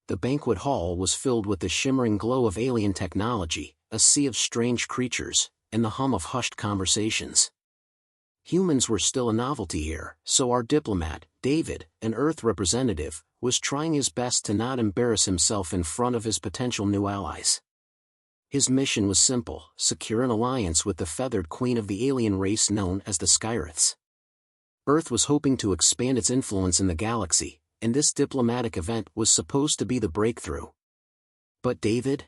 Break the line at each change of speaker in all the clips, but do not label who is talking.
The banquet hall was filled with the shimmering glow of alien technology, a sea of strange creatures, and the hum of hushed conversations. Humans were still a novelty here, so our diplomat, David, an Earth representative, was trying his best to not embarrass himself in front of his potential new allies. His mission was simple: secure an alliance with the feathered queen of the alien race known as the Skyriths. Earth was hoping to expand its influence in the galaxy, and this diplomatic event was supposed to be the breakthrough. But David?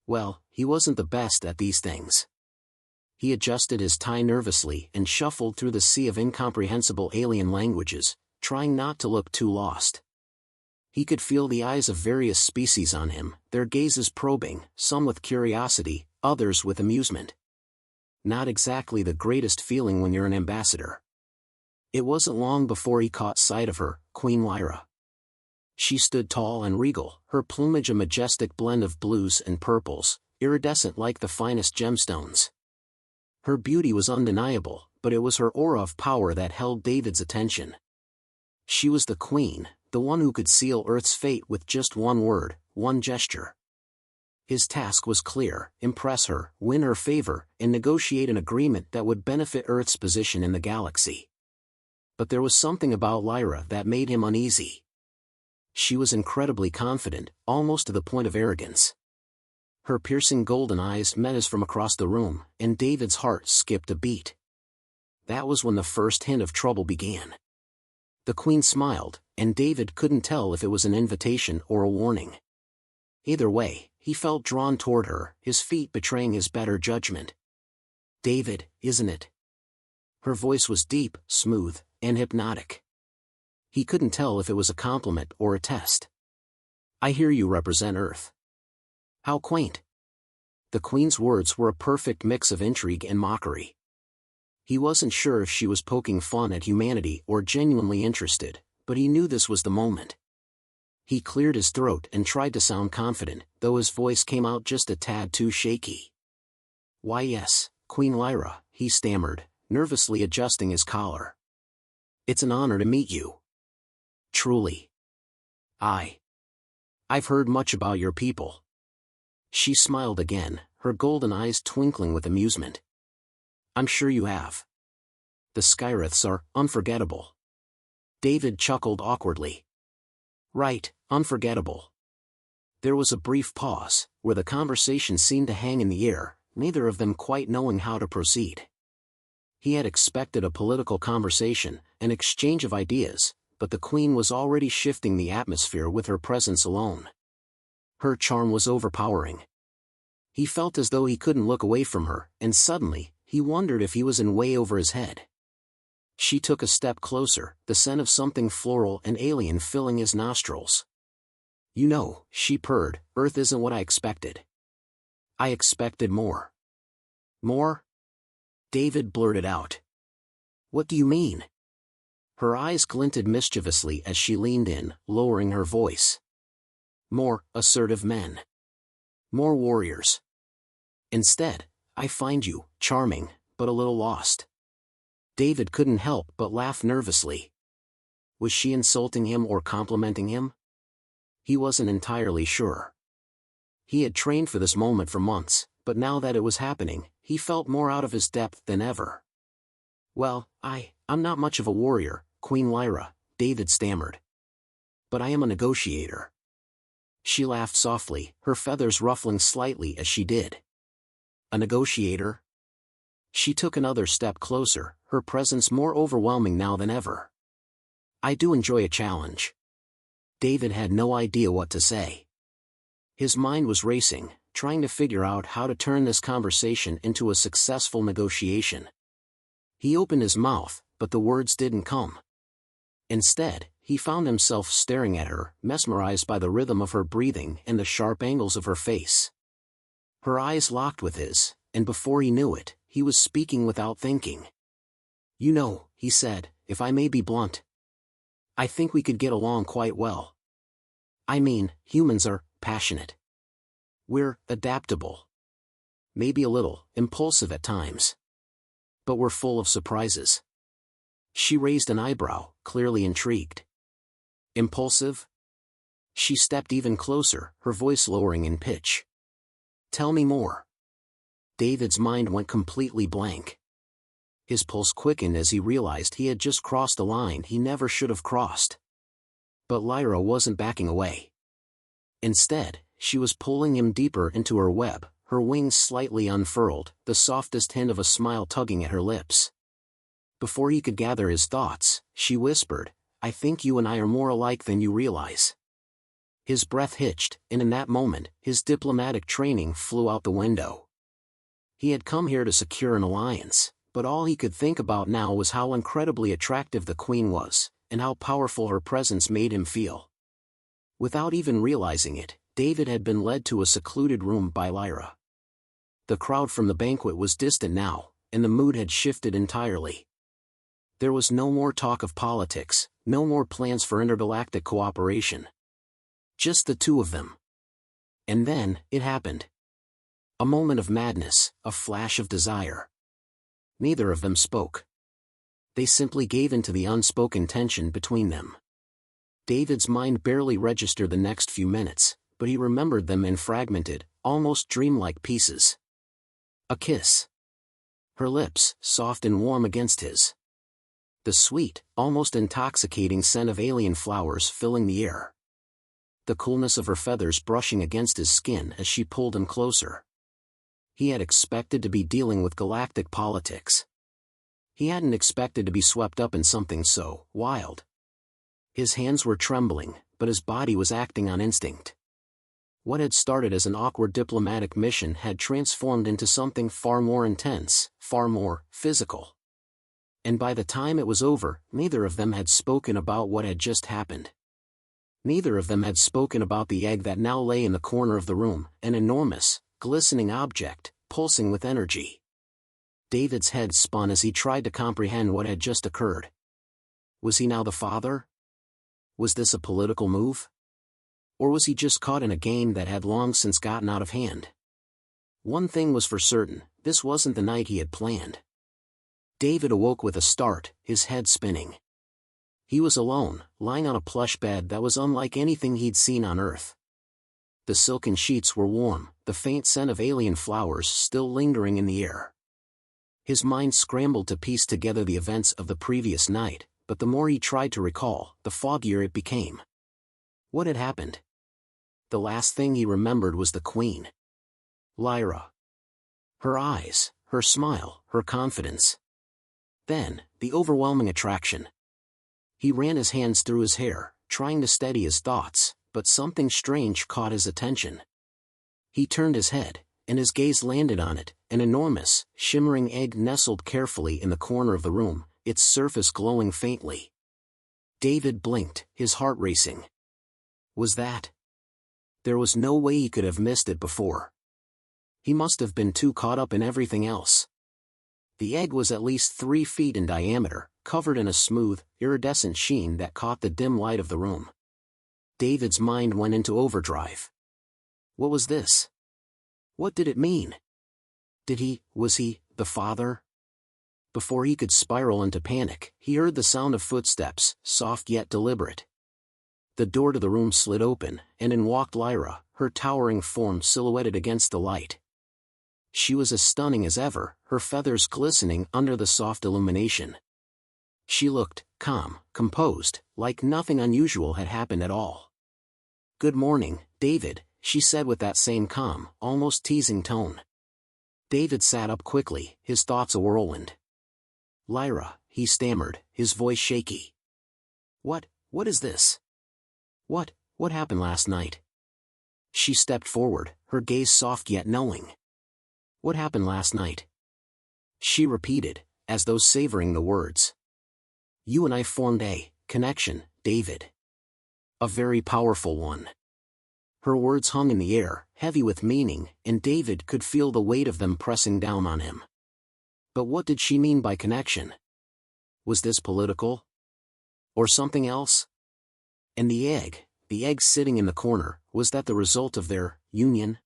Well, he wasn't the best at these things. He adjusted his tie nervously and shuffled through the sea of incomprehensible alien languages, trying not to look too lost. He could feel the eyes of various species on him, their gazes probing, some with curiosity, others with amusement. Not exactly the greatest feeling when you're an ambassador. It wasn't long before he caught sight of her, Queen Lyra. She stood tall and regal, her plumage a majestic blend of blues and purples, iridescent like the finest gemstones. Her beauty was undeniable, but it was her aura of power that held David's attention. She was the queen, the one who could seal Earth's fate with just one word, one gesture. His task was clear: impress her, win her favor, and negotiate an agreement that would benefit Earth's position in the galaxy. But there was something about Lyra that made him uneasy. She was incredibly confident, almost to the point of arrogance. Her piercing golden eyes met his from across the room, and David's heart skipped a beat. That was when the first hint of trouble began. The queen smiled, and David couldn't tell if it was an invitation or a warning. Either way, he felt drawn toward her, his feet betraying his better judgment. "David, isn't it?" Her voice was deep, smooth, and hypnotic. He couldn't tell if it was a compliment or a test. "I hear you represent Earth." "How quaint." The queen's words were a perfect mix of intrigue and mockery. He wasn't sure if she was poking fun at humanity or genuinely interested, but he knew this was the moment. He cleared his throat and tried to sound confident, though his voice came out just a tad too shaky. "Why yes, Queen Lyra," he stammered, nervously adjusting his collar. "It's an honor to meet you." "Truly. I've heard much about your people." She smiled again, her golden eyes twinkling with amusement. "I'm sure you have. The Skyriths are unforgettable." David chuckled awkwardly. "Right, unforgettable." There was a brief pause, where the conversation seemed to hang in the air, neither of them quite knowing how to proceed. He had expected a political conversation, an exchange of ideas, but the queen was already shifting the atmosphere with her presence alone. Her charm was overpowering. He felt as though he couldn't look away from her, and suddenly, he wondered if he was in way over his head. She took a step closer, the scent of something floral and alien filling his nostrils. "You know," she purred, "Earth isn't what I expected. I expected more." "More?" David blurted out. "What do you mean?" Her eyes glinted mischievously as she leaned in, lowering her voice. "More assertive men. More warriors. Instead, I find you charming, but a little lost." David couldn't help but laugh nervously. Was she insulting him or complimenting him? He wasn't entirely sure. He had trained for this moment for months, but now that it was happening, he felt more out of his depth than ever. "Well, I'm not much of a warrior, Queen Lyra," David stammered. "But I am a negotiator." She laughed softly, her feathers ruffling slightly as she did. "A negotiator?" She took another step closer, her presence more overwhelming now than ever. "I do enjoy a challenge." David had no idea what to say. His mind was racing, trying to figure out how to turn this conversation into a successful negotiation. He opened his mouth, but the words didn't come. Instead, he found himself staring at her, mesmerized by the rhythm of her breathing and the sharp angles of her face. Her eyes locked with his, and before he knew it, he was speaking without thinking. "You know," he said, "if I may be blunt, I think we could get along quite well. I mean, humans are passionate. We're adaptable. Maybe a little impulsive at times. But we're full of surprises." She raised an eyebrow, clearly intrigued. "Impulsive?" She stepped even closer, her voice lowering in pitch. "Tell me more." David's mind went completely blank. His pulse quickened as he realized he had just crossed a line he never should have crossed. But Lyra wasn't backing away. Instead, she was pulling him deeper into her web, her wings slightly unfurled, the softest hint of a smile tugging at her lips. Before he could gather his thoughts, she whispered, "I think you and I are more alike than you realize." His breath hitched, and in that moment, his diplomatic training flew out the window. He had come here to secure an alliance, but all he could think about now was how incredibly attractive the Queen was, and how powerful her presence made him feel. Without even realizing it, David had been led to a secluded room by Lyra. The crowd from the banquet was distant now, and the mood had shifted entirely. There was no more talk of politics, no more plans for intergalactic cooperation. Just the two of them. And then, it happened. A moment of madness, a flash of desire. Neither of them spoke. They simply gave in to the unspoken tension between them. David's mind barely registered the next few minutes, but he remembered them in fragmented, almost dreamlike pieces. A kiss. Her lips, soft and warm against his. The sweet, almost intoxicating scent of alien flowers filling the air. The coolness of her feathers brushing against his skin as she pulled him closer. He had expected to be dealing with galactic politics. He hadn't expected to be swept up in something so wild. His hands were trembling, but his body was acting on instinct. What had started as an awkward diplomatic mission had transformed into something far more intense, far more physical. And by the time it was over, neither of them had spoken about what had just happened. Neither of them had spoken about the egg that now lay in the corner of the room, an enormous, glistening object, pulsing with energy. David's head spun as he tried to comprehend what had just occurred. Was he now the father? Was this a political move? Or was he just caught in a game that had long since gotten out of hand? One thing was for certain, this wasn't the night he had planned. David awoke with a start, his head spinning. He was alone, lying on a plush bed that was unlike anything he'd seen on Earth. The silken sheets were warm, the faint scent of alien flowers still lingering in the air. His mind scrambled to piece together the events of the previous night, but the more he tried to recall, the foggier it became. What had happened? The last thing he remembered was the Queen. Lyra. Her eyes, her smile, her confidence. Then, the overwhelming attraction. He ran his hands through his hair, trying to steady his thoughts, but something strange caught his attention. He turned his head, and his gaze landed on it, an enormous, shimmering egg nestled carefully in the corner of the room, its surface glowing faintly. David blinked, his heart racing. Was that? There was no way he could have missed it before. He must have been too caught up in everything else. The egg was at least 3 feet in diameter, covered in a smooth, iridescent sheen that caught the dim light of the room. David's mind went into overdrive. What was this? What did it mean? Was he, the father? Before he could spiral into panic, he heard the sound of footsteps, soft yet deliberate. The door to the room slid open, and in walked Lyra, her towering form silhouetted against the light. She was as stunning as ever, her feathers glistening under the soft illumination. She looked calm, composed, like nothing unusual had happened at all. "Good morning, David," she said with that same calm, almost teasing tone. David sat up quickly, his thoughts a whirlwind. "Lyra," he stammered, his voice shaky. What is this? What happened last night?" She stepped forward, her gaze soft yet knowing. "What happened last night?" she repeated, as though savoring the words. "You and I formed a connection, David. A very powerful one." Her words hung in the air, heavy with meaning, and David could feel the weight of them pressing down on him. But what did she mean by connection? Was this political? Or something else? And the egg sitting in the corner, was that the result of their union?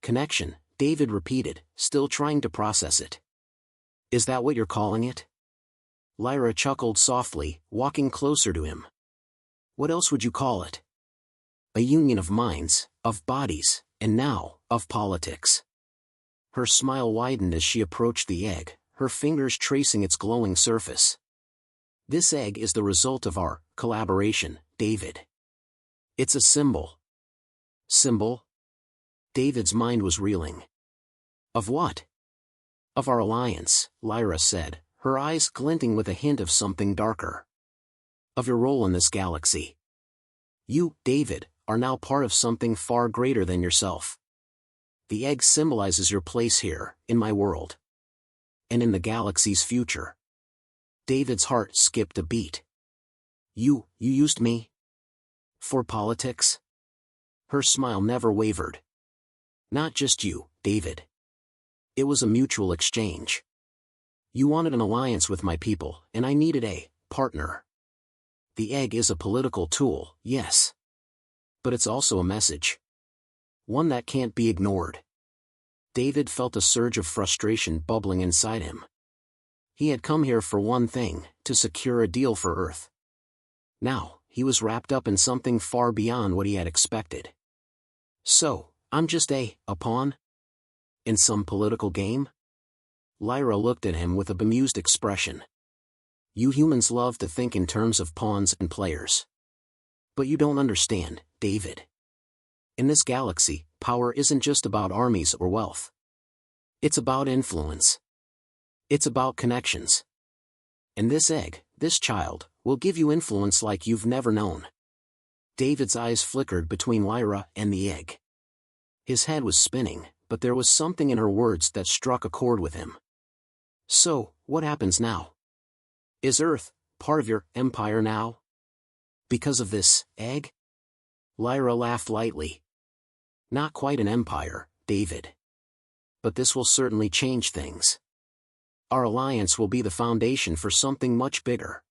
"Connection," David repeated, still trying to process it. "Is that what you're calling it?" Lyra chuckled softly, walking closer to him. "What else would you call it?" A union of minds, of bodies, and now, of politics. Her smile widened as she approached the egg, her fingers tracing its glowing surface. This egg is the result of our collaboration, David. It's a symbol. Symbol? David's mind was reeling. Of what? Of our alliance, Lyra said, her eyes glinting with a hint of something darker. Of your role in this galaxy. You, David, are now part of something far greater than yourself. The egg symbolizes your place here, in my world. And in the galaxy's future. David's heart skipped a beat. You used me? For politics? Her smile never wavered. Not just you, David. It was a mutual exchange. You wanted an alliance with my people, and I needed a partner. The egg is a political tool, yes. But it's also a message. One that can't be ignored. David felt a surge of frustration bubbling inside him. He had come here for one thing, to secure a deal for Earth. Now, he was wrapped up in something far beyond what he had expected. So, I'm just a pawn? In some political game? Lyra looked at him with a bemused expression. You humans love to think in terms of pawns and players. But you don't understand, David. In this galaxy, power isn't just about armies or wealth. It's about influence. It's about connections. And this egg, this child, will give you influence like you've never known. David's eyes flickered between Lyra and the egg. His head was spinning, but there was something in her words that struck a chord with him. So, what happens now? Is Earth part of your empire now? Because of this egg? Lyra laughed lightly. Not quite an empire, David. But this will certainly change things. Our alliance will be the foundation for something much bigger.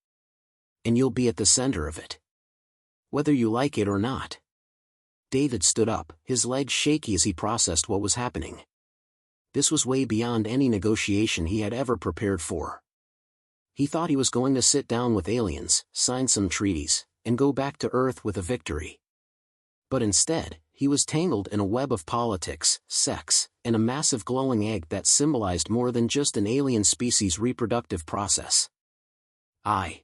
And you'll be at the center of it. Whether you like it or not. David stood up, his legs shaky as he processed what was happening. This was way beyond any negotiation he had ever prepared for. He thought he was going to sit down with aliens, sign some treaties, and go back to Earth with a victory. But instead, he was tangled in a web of politics, sex, and a massive glowing egg that symbolized more than just an alien species' reproductive process. I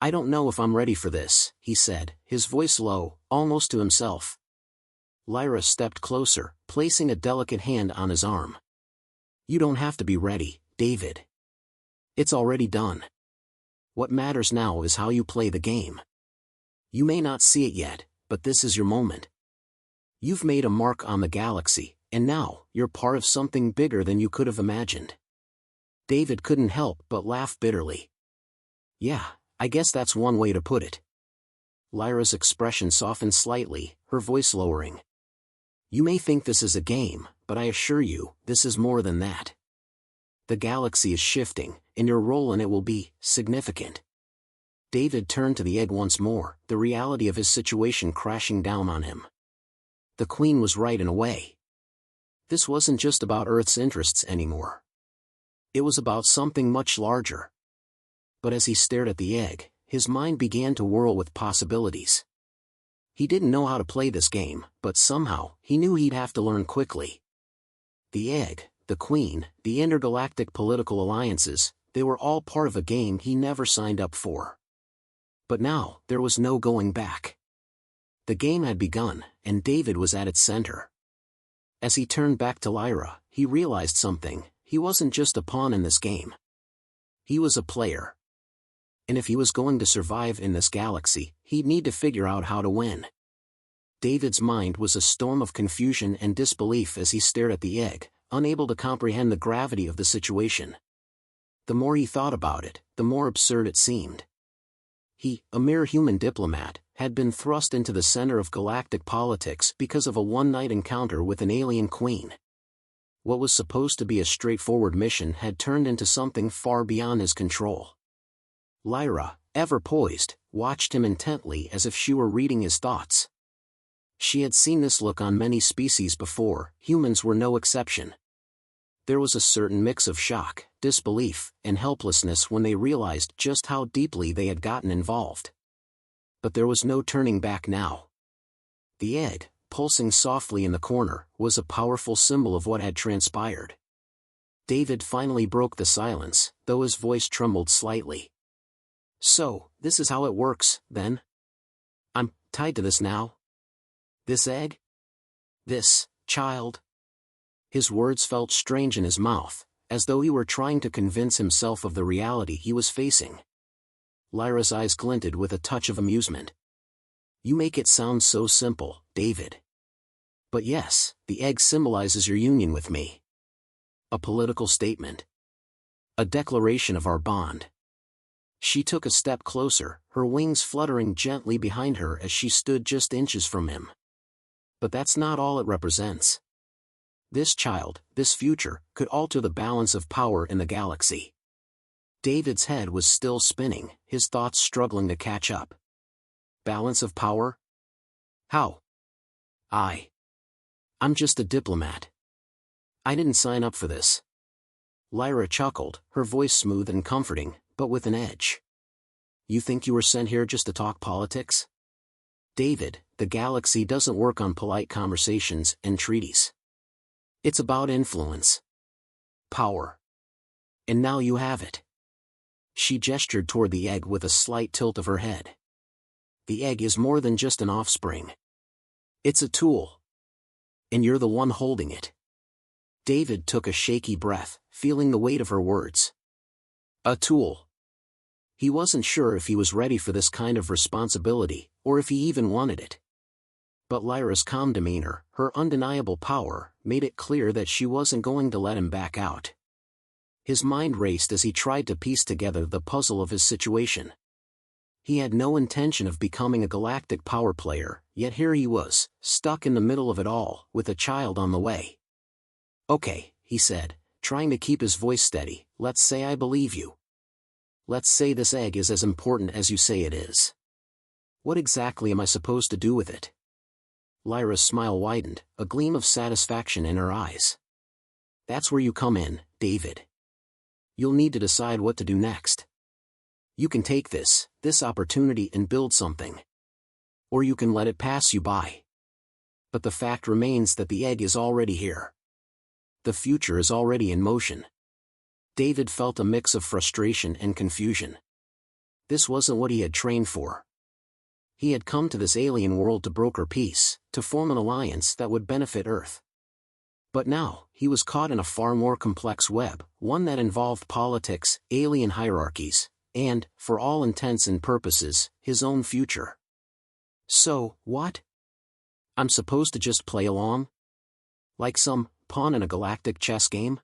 don't know if I'm ready for this, he said, his voice low, almost to himself. Lyra stepped closer, placing a delicate hand on his arm. You don't have to be ready, David. It's already done. What matters now is how you play the game. You may not see it yet, but this is your moment. You've made a mark on the galaxy, and now, you're part of something bigger than you could have imagined. David couldn't help but laugh bitterly. Yeah, I guess that's one way to put it. Lyra's expression softened slightly, her voice lowering. You may think this is a game, but I assure you, this is more than that. The galaxy is shifting, and your role in it will be significant. David turned to the egg once more, the reality of his situation crashing down on him. The Queen was right in a way. This wasn't just about Earth's interests anymore. It was about something much larger. But as he stared at the egg, his mind began to whirl with possibilities. He didn't know how to play this game, but somehow, he knew he'd have to learn quickly. The egg, the Queen, the intergalactic political alliances, they were all part of a game he never signed up for. But now, there was no going back. The game had begun, and David was at its center. As he turned back to Lyra, he realized something: he wasn't just a pawn in this game. He was a player. And if he was going to survive in this galaxy, he'd need to figure out how to win. David's mind was a storm of confusion and disbelief as he stared at the egg, unable to comprehend the gravity of the situation. The more he thought about it, the more absurd it seemed. He, a mere human diplomat, had been thrust into the center of galactic politics because of a one-night encounter with an alien queen. What was supposed to be a straightforward mission had turned into something far beyond his control. Lyra, ever poised, watched him intently as if she were reading his thoughts. She had seen this look on many species before, humans were no exception. There was a certain mix of shock, disbelief, and helplessness when they realized just how deeply they had gotten involved. But there was no turning back now. The egg, pulsing softly in the corner, was a powerful symbol of what had transpired. David finally broke the silence, though his voice trembled slightly. So, this is how it works, then? I'm tied to this now? This egg? This child? His words felt strange in his mouth, as though he were trying to convince himself of the reality he was facing. Lyra's eyes glinted with a touch of amusement. You make it sound so simple, David. But yes, the egg symbolizes your union with me. A political statement. A declaration of our bond. She took a step closer, her wings fluttering gently behind her as she stood just inches from him. But that's not all it represents. This child, this future, could alter the balance of power in the galaxy. David's head was still spinning, his thoughts struggling to catch up. Balance of power? How? I'm just a diplomat. I didn't sign up for this. Lyra chuckled, her voice smooth and comforting, but with an edge. You think you were sent here just to talk politics? David, the galaxy doesn't work on polite conversations and treaties. It's about influence. Power. And now you have it. She gestured toward the egg with a slight tilt of her head. The egg is more than just an offspring. It's a tool. And you're the one holding it. David took a shaky breath, feeling the weight of her words. A tool. He wasn't sure if he was ready for this kind of responsibility, or if he even wanted it. But Lyra's calm demeanor, her undeniable power, made it clear that she wasn't going to let him back out. His mind raced as he tried to piece together the puzzle of his situation. He had no intention of becoming a galactic power player, yet here he was, stuck in the middle of it all, with a child on the way. Okay, he said, trying to keep his voice steady, let's say I believe you. Let's say this egg is as important as you say it is. What exactly am I supposed to do with it? Lyra's smile widened, a gleam of satisfaction in her eyes. That's where you come in, David. You'll need to decide what to do next. You can take this opportunity and build something. Or you can let it pass you by. But the fact remains that the egg is already here. The future is already in motion. David felt a mix of frustration and confusion. This wasn't what he had trained for. He had come to this alien world to broker peace, to form an alliance that would benefit Earth. But now, he was caught in a far more complex web, one that involved politics, alien hierarchies, and, for all intents and purposes, his own future. So, what? I'm supposed to just play along? Like some pawn in a galactic chess game?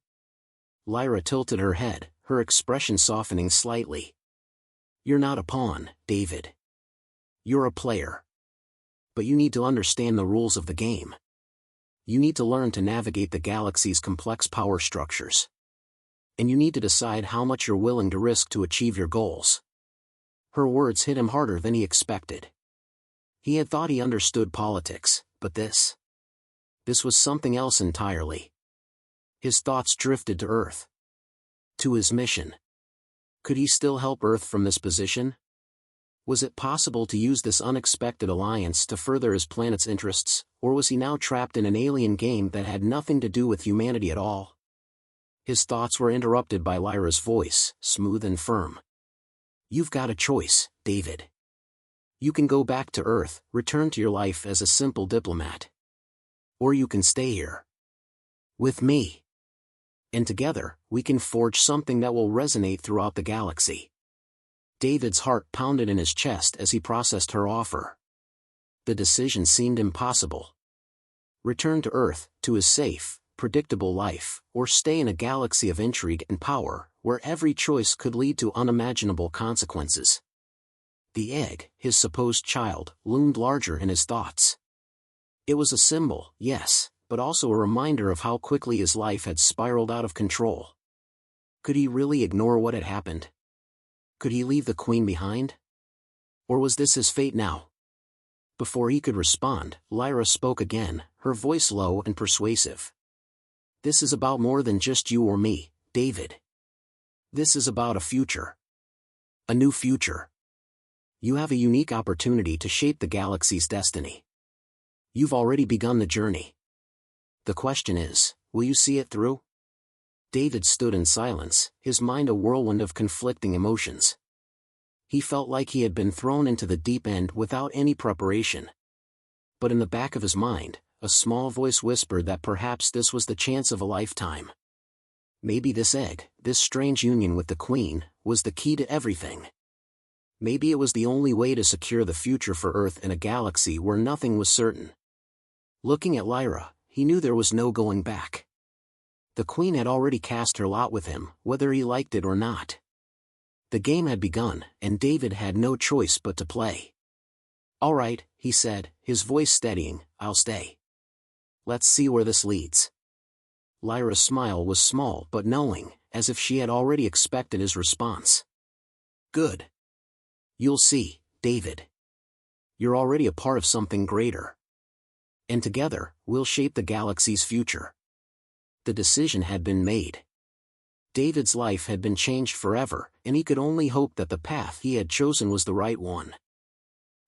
Lyra tilted her head, her expression softening slightly. You're not a pawn, David. You're a player. But you need to understand the rules of the game. You need to learn to navigate the galaxy's complex power structures. And you need to decide how much you're willing to risk to achieve your goals. Her words hit him harder than he expected. He had thought he understood politics, but this was something else entirely. His thoughts drifted to Earth. To his mission. Could he still help Earth from this position? Was it possible to use this unexpected alliance to further his planet's interests, or was he now trapped in an alien game that had nothing to do with humanity at all? His thoughts were interrupted by Lyra's voice, smooth and firm. You've got a choice, David. You can go back to Earth, return to your life as a simple diplomat. Or you can stay here. With me. And together, we can forge something that will resonate throughout the galaxy. David's heart pounded in his chest as he processed her offer. The decision seemed impossible. Return to Earth, to his safe, predictable life, or stay in a galaxy of intrigue and power, where every choice could lead to unimaginable consequences. The egg, his supposed child, loomed larger in his thoughts. It was a symbol, yes, but also a reminder of how quickly his life had spiraled out of control. Could he really ignore what had happened? Could he leave the Queen behind? Or was this his fate now? Before he could respond, Lyra spoke again, her voice low and persuasive. This is about more than just you or me, David. This is about a future. A new future. You have a unique opportunity to shape the galaxy's destiny. You've already begun the journey. The question is, will you see it through? David stood in silence, his mind a whirlwind of conflicting emotions. He felt like he had been thrown into the deep end without any preparation. But in the back of his mind, a small voice whispered that perhaps this was the chance of a lifetime. Maybe this egg, this strange union with the Queen, was the key to everything. Maybe it was the only way to secure the future for Earth in a galaxy where nothing was certain. Looking at Lyra, he knew there was no going back. The Queen had already cast her lot with him, whether he liked it or not. The game had begun, and David had no choice but to play. "All right," he said, his voice steadying, "I'll stay. Let's see where this leads." Lyra's smile was small but knowing, as if she had already expected his response. "Good. You'll see, David. You're already a part of something greater. And together, we'll shape the galaxy's future." The decision had been made. David's life had been changed forever, and he could only hope that the path he had chosen was the right one.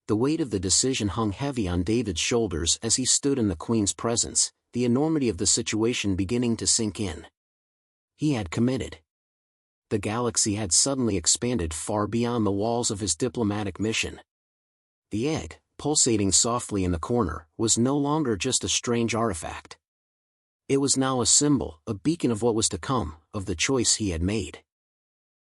The weight of the decision hung heavy on David's shoulders as he stood in the Queen's presence, the enormity of the situation beginning to sink in. He had committed. The galaxy had suddenly expanded far beyond the walls of his diplomatic mission. The egg, pulsating softly in the corner, was no longer just a strange artifact. It was now a symbol, a beacon of what was to come, of the choice he had made.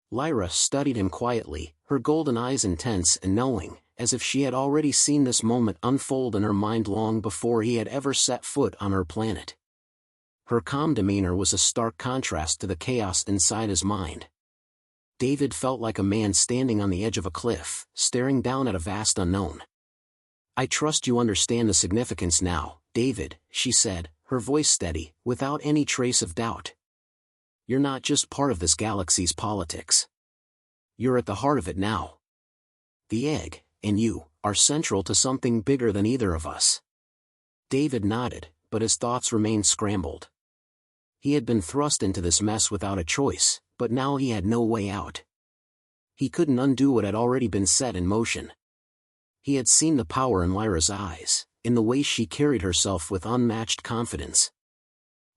Lyra studied him quietly, her golden eyes intense and knowing, as if she had already seen this moment unfold in her mind long before he had ever set foot on her planet. Her calm demeanor was a stark contrast to the chaos inside his mind. David felt like a man standing on the edge of a cliff, staring down at a vast unknown. "I trust you understand the significance now, David," she said, her voice steady, without any trace of doubt. "You're not just part of this galaxy's politics. You're at the heart of it now. The egg, and you, are central to something bigger than either of us." David nodded, but his thoughts remained scrambled. He had been thrust into this mess without a choice, but now he had no way out. He couldn't undo what had already been set in motion. He had seen the power in Lyra's eyes, in the way she carried herself with unmatched confidence.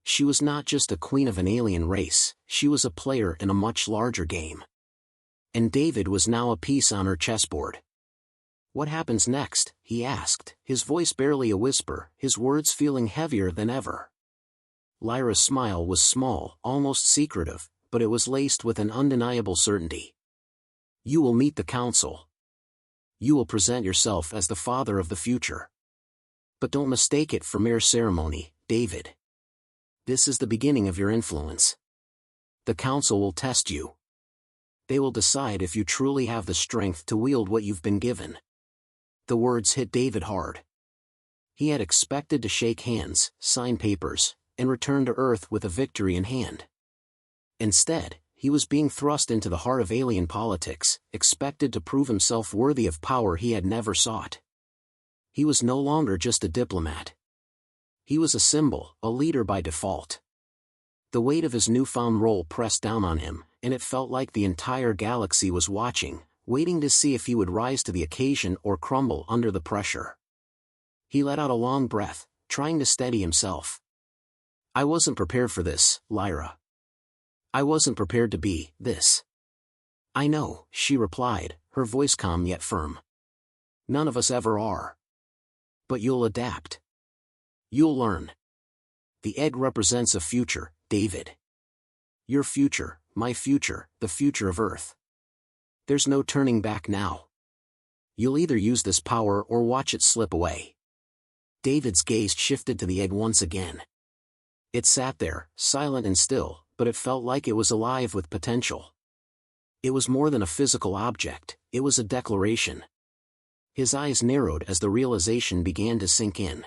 She was not just a queen of an alien race, she was a player in a much larger game. And David was now a piece on her chessboard. "What happens next?" he asked, his voice barely a whisper, his words feeling heavier than ever. Lyra's smile was small, almost secretive, but it was laced with an undeniable certainty. "You will meet the council. You will present yourself as the father of the future. But don't mistake it for mere ceremony, David. This is the beginning of your influence. The council will test you. They will decide if you truly have the strength to wield what you've been given." The words hit David hard. He had expected to shake hands, sign papers, and return to Earth with a victory in hand. Instead, he was being thrust into the heart of alien politics, expected to prove himself worthy of power he had never sought. He was no longer just a diplomat. He was a symbol, a leader by default. The weight of his newfound role pressed down on him, and it felt like the entire galaxy was watching, waiting to see if he would rise to the occasion or crumble under the pressure. He let out a long breath, trying to steady himself. "I wasn't prepared for this, Lyra. I wasn't prepared to be this." "I know," she replied, her voice calm yet firm. "None of us ever are. But you'll adapt. You'll learn. The egg represents a future, David. Your future, my future, the future of Earth. There's no turning back now. You'll either use this power or watch it slip away." David's gaze shifted to the egg once again. It sat there, silent and still, but it felt like it was alive with potential. It was more than a physical object, it was a declaration. His eyes narrowed as the realization began to sink in.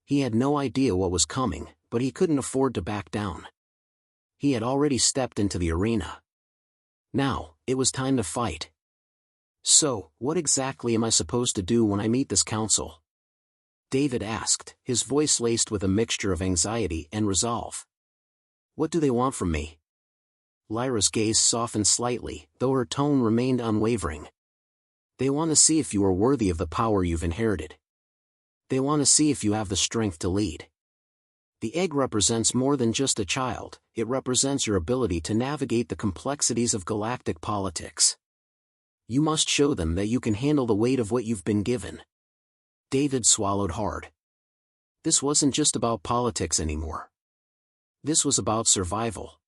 He had no idea what was coming, but he couldn't afford to back down. He had already stepped into the arena. Now, it was time to fight. "So, what exactly am I supposed to do when I meet this council?" David asked, his voice laced with a mixture of anxiety and resolve. "What do they want from me?" Lyra's gaze softened slightly, though her tone remained unwavering. "They want to see if you are worthy of the power you've inherited. They want to see if you have the strength to lead. The egg represents more than just a child, it represents your ability to navigate the complexities of galactic politics. You must show them that you can handle the weight of what you've been given. David swallowed hard. This wasn't just about politics anymore. This was about survival.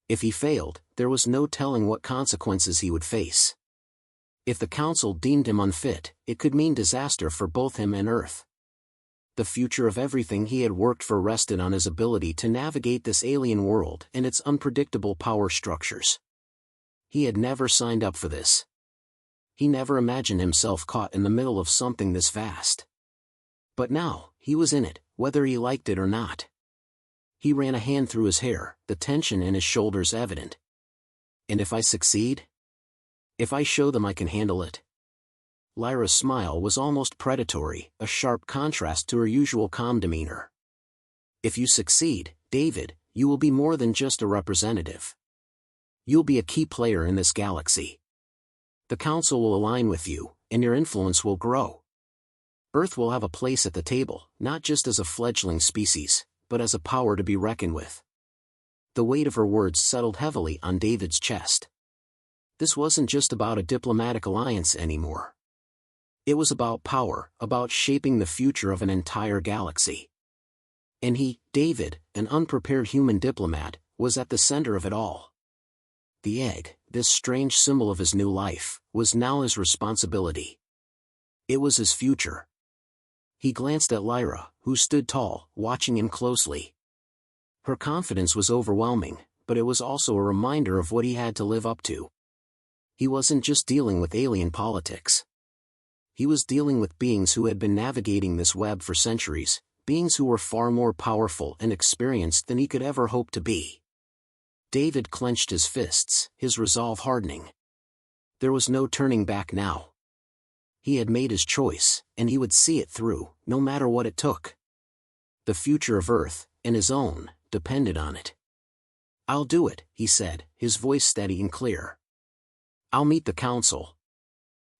If he failed, there was no telling what consequences he would face. If the council deemed him unfit, it could mean disaster for both him and Earth. The future of everything he had worked for rested on his ability to navigate this alien world and its unpredictable power structures. He had never signed up for this. He never imagined himself caught in the middle of something this vast. But now, he was in it, whether he liked it or not. He ran a hand through his hair, the tension in his shoulders evident. And if I succeed? If I show them I can handle it? Lyra's smile was almost predatory, a sharp contrast to her usual calm demeanor. If you succeed, David, you will be more than just a representative. You'll be a key player in this galaxy. The Council will align with you, and your influence will grow. Earth will have a place at the table, not just as a fledgling species, but as a power to be reckoned with. The weight of her words settled heavily on David's chest. This wasn't just about a diplomatic alliance anymore. It was about power, about shaping the future of an entire galaxy. And he, David, an unprepared human diplomat, was at the center of it all. The egg, this strange symbol of his new life, was now his responsibility. It was his future. He glanced at Lyra, who stood tall, watching him closely. Her confidence was overwhelming, but it was also a reminder of what he had to live up to. He wasn't just dealing with alien politics. He was dealing with beings who had been navigating this web for centuries, beings who were far more powerful and experienced than he could ever hope to be. David clenched his fists, his resolve hardening. There was no turning back now. He had made his choice, and he would see it through, no matter what it took. The future of Earth, and his own, depended on it. "I'll do it," he said, his voice steady and clear. "I'll meet the Council.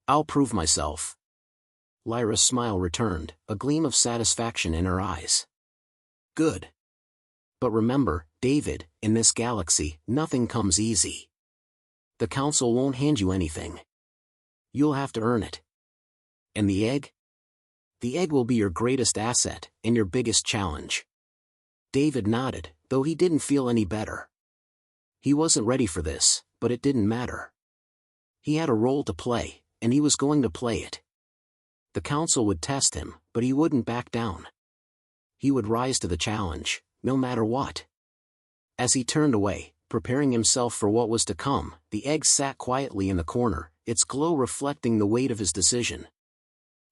I'll prove myself." Lyra's smile returned, a gleam of satisfaction in her eyes. "Good. But remember, David, in this galaxy, nothing comes easy. The Council won't hand you anything. You'll have to earn it. And the egg? The egg will be your greatest asset, and your biggest challenge." David nodded, though he didn't feel any better. He wasn't ready for this, but it didn't matter. He had a role to play, and he was going to play it. The Council would test him, but he wouldn't back down. He would rise to the challenge, no matter what. As he turned away, preparing himself for what was to come, the egg sat quietly in the corner, its glow reflecting the weight of his decision.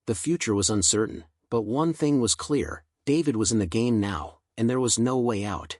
The future was uncertain, but one thing was clear: David was in the game now, and there was no way out.